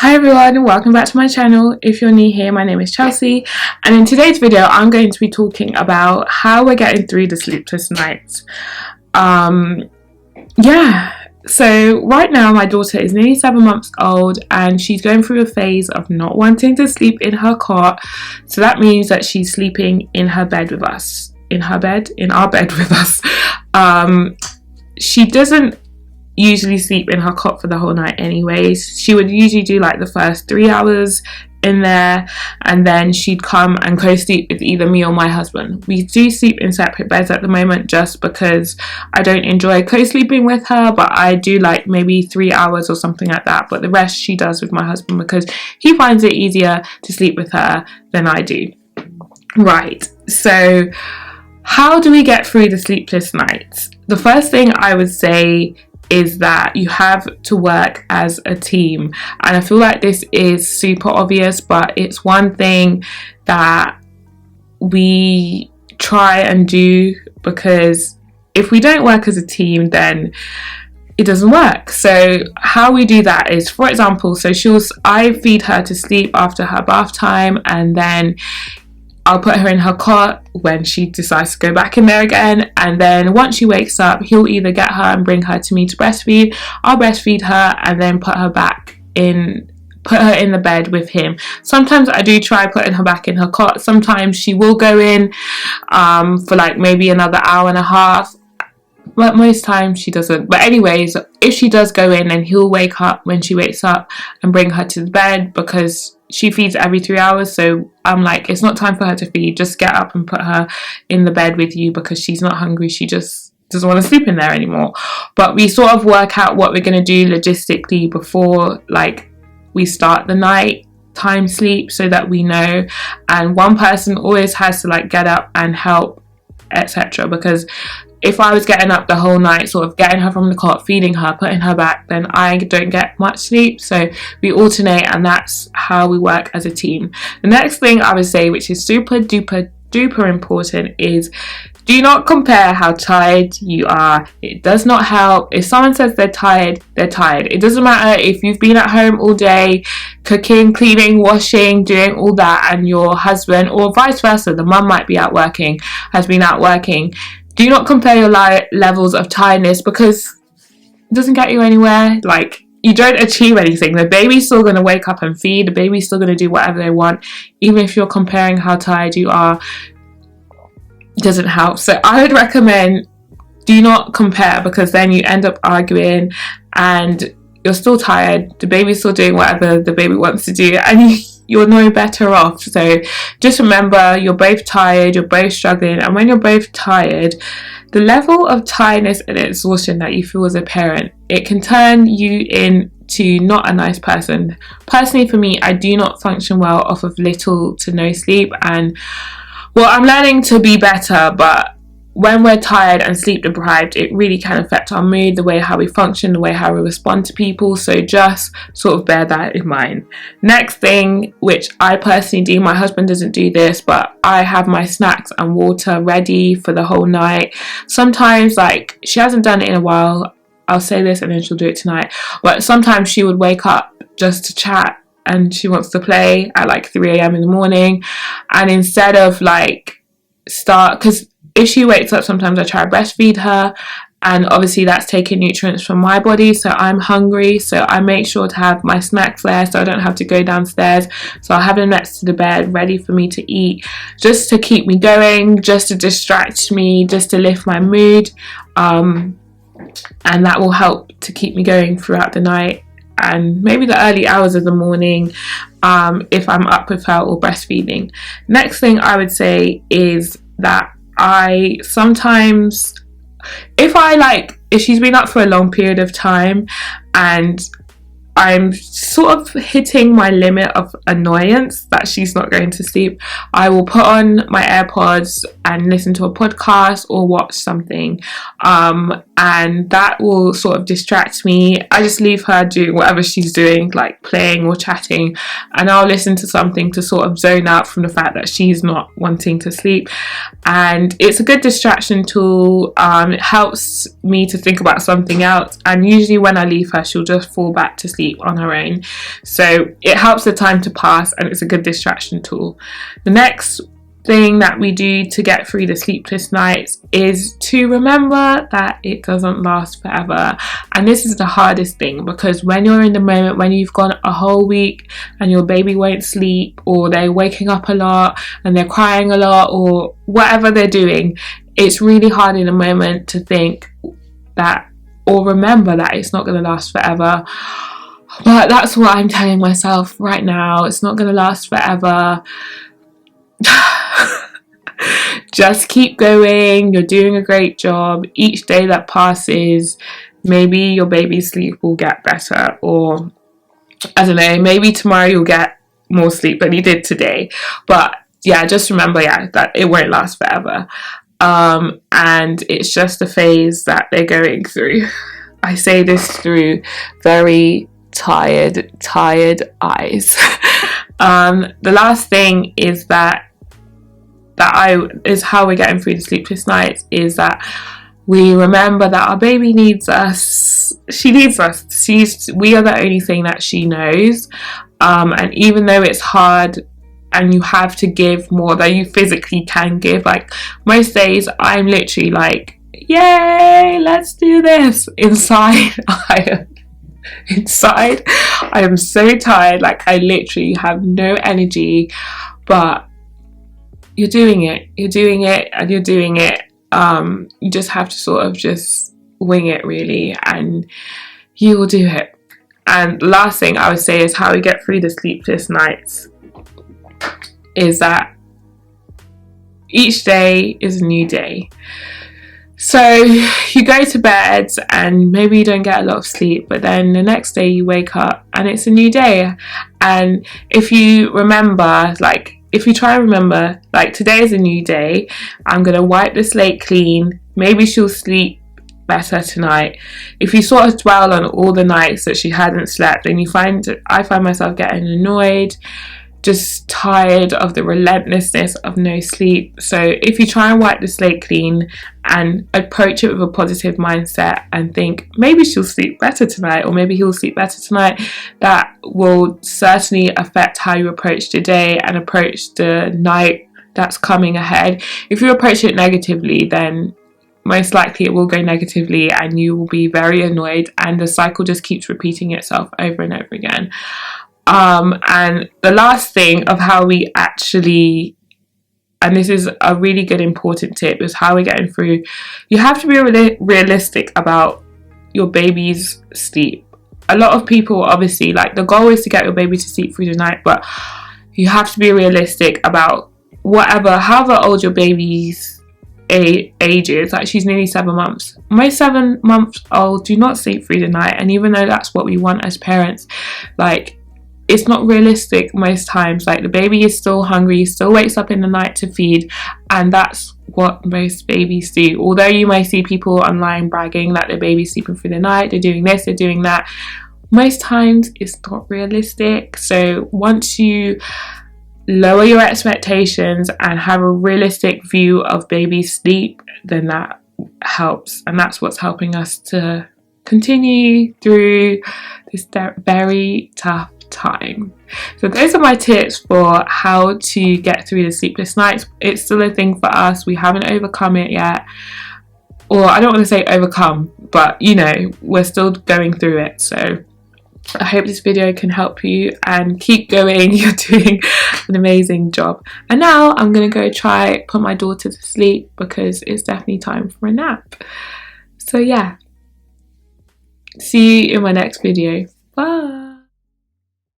Hi everyone, welcome back to my channel. If you're new here, my name is Chelsea, and in today's video I'm going to be talking about how we're getting through the sleepless nights. So right now my daughter is nearly 7 months old and she's going through a phase of not wanting to sleep in her cot. So that means that she's sleeping in her bed with us, in our bed with us. She doesn't usually sleep in her cot for the whole night anyways. She would usually do like the first 3 hours in there, and then she'd come and co-sleep with either me or my husband. We do sleep in separate beds at the moment just because I don't enjoy co-sleeping with her, but I do like maybe 3 hours or something like that, but the rest she does with my husband because he finds it easier to sleep with her than I do. Right, so how do we get through the sleepless nights? The first thing I would say is that you have to work as a team, and I feel like this is super obvious, but it's one thing that we try and do, because if we don't work as a team then it doesn't work. So how we do that is, for example, I feed her to sleep after her bath time, and then I'll put her in her cot when she decides to go back in there again, and then once she wakes up he'll either get her and bring her to me to breastfeed. I'll breastfeed her and then put her in the bed with him. Sometimes I do try putting her back in her cot. Sometimes she will go in for like maybe another hour and a half, but most times she doesn't. But anyways, if she does go in, then he'll wake up when she wakes up and bring her to the bed, because she feeds every 3 hours. So I'm like, it's not time for her to feed, just get up and put her in the bed with you, because she's not hungry, she just doesn't want to sleep in there anymore. But we sort of work out what we're going to do logistically before like we start the night time sleep, so that we know, and one person always has to like get up and help, etc. Because if I was getting up the whole night, sort of getting her from the cot, feeding her, putting her back, then I don't get much sleep. So we alternate, and that's how we work as a team. The next thing I would say, which is super duper important, is do not compare how tired you are. It does not help. If someone says they're tired, they're tired. It doesn't matter if you've been at home all day, cooking, cleaning, washing, doing all that, and your husband, or vice versa, the mum might be out working, has been out working. Do not compare your levels of tiredness, because it doesn't get you anywhere. Like, you don't achieve anything. The baby's still going to wake up and feed. The baby's still going to do whatever they want. Even if you're comparing how tired you are, it doesn't help. So I would recommend do not compare, because then you end up arguing and you're still tired. The baby's still doing whatever the baby wants to do, and you're no better off. So just remember, you're both tired, you're both struggling, and when you're both tired, the level of tiredness and exhaustion that you feel as a parent, it can turn you into not a nice person. Personally, for me, I do not function well off of little to no sleep, and well, I'm learning to be better, but when we're tired and sleep deprived, it really can affect our mood, the way how we function, the way how we respond to people. So just sort of bear that in mind. Next thing, which I personally do, my husband doesn't do this, but I have my snacks and water ready for the whole night. Sometimes, like, she hasn't done it in a while, I'll say this and then she'll do it tonight, but sometimes she would wake up just to chat and she wants to play at like 3 a.m. in the morning, and instead of like because if she wakes up, sometimes I try to breastfeed her, and obviously that's taking nutrients from my body, so I'm hungry, so I make sure to have my snacks there so I don't have to go downstairs. So I'll have them next to the bed ready for me to eat, just to keep me going, just to distract me, just to lift my mood, and that will help to keep me going throughout the night and maybe the early hours of the morning, if I'm up with her or breastfeeding. Next thing I would say is that I sometimes, if she's been up for a long period of time and I'm sort of hitting my limit of annoyance that she's not going to sleep, I will put on my AirPods and listen to a podcast or watch something, and that will sort of distract me. I just leave her doing whatever she's doing, like playing or chatting, and I'll listen to something to sort of zone out from the fact that she's not wanting to sleep. And it's a good distraction tool. It helps me to think about something else, and usually when I leave her, she'll just fall back to sleep on her own. So it helps the time to pass, and it's a good distraction tool. The next thing that we do to get through the sleepless nights is to remember that it doesn't last forever. And this is the hardest thing, because when you're in the moment, when you've gone a whole week and your baby won't sleep, or they're waking up a lot and they're crying a lot, or whatever they're doing, it's really hard in the moment to think that, or remember that it's not going to last forever. But that's what I'm telling myself right now. It's not going to last forever. Just keep going. You're doing a great job. Each day that passes, maybe your baby's sleep will get better, or I don't know, maybe tomorrow you'll get more sleep than you did today. But yeah, just remember, that it won't last forever, and it's just a phase that they're going through. I say this through very tired eyes. The last thing is is how we're getting through the sleepless nights, is that we remember that our baby needs us. She needs us. We are the only thing that she knows. And even though it's hard and you have to give more than you physically can give, like most days I'm literally like, yay, let's do this. Inside I am so tired, like I literally have no energy, but you're doing it, and you're doing it. You just have to sort of just wing it, really, and you will do it. And last thing I would say is how we get through the sleepless nights is that each day is a new day. So you go to bed and maybe you don't get a lot of sleep, but then the next day you wake up and it's a new day. And if you remember, if you try and remember, today is a new day, I'm going to wipe the slate clean, maybe she'll sleep better tonight. If you sort of dwell on all the nights that she hadn't slept, then I find myself getting annoyed, just tired of the relentlessness of no sleep. So if you try and wipe the slate clean and approach it with a positive mindset and think, maybe she'll sleep better tonight, or maybe he'll sleep better tonight, that will certainly affect how you approach the day and approach the night that's coming ahead. If you approach it negatively, then most likely it will go negatively and you will be very annoyed, and the cycle just keeps repeating itself over and over again. And the last thing of how we actually, and this is a really good important tip, is how we're getting through. You have to be realistic about your baby's sleep. A lot of people, obviously, the goal is to get your baby to sleep through the night, but you have to be realistic about however old your baby's age is. She's nearly 7 months. Most 7 months old do not sleep through the night, and even though that's what we want as parents, it's not realistic most times. The baby is still hungry, still wakes up in the night to feed, and that's what most babies do. Although you may see people online bragging that their baby's sleeping through the night, they're doing this, they're doing that, most times it's not realistic. So once you lower your expectations and have a realistic view of baby sleep, then that helps, and that's what's helping us to continue through this very tough time. So those are my tips for how to get through the sleepless nights. It's still a thing for us. We haven't overcome it yet, or I don't want to say overcome, but we're still going through it. So I hope this video can help you, and keep going. You're doing an amazing job. And now I'm gonna go try put my daughter to sleep, because it's definitely time for a nap. So yeah, see you in my next video. Bye.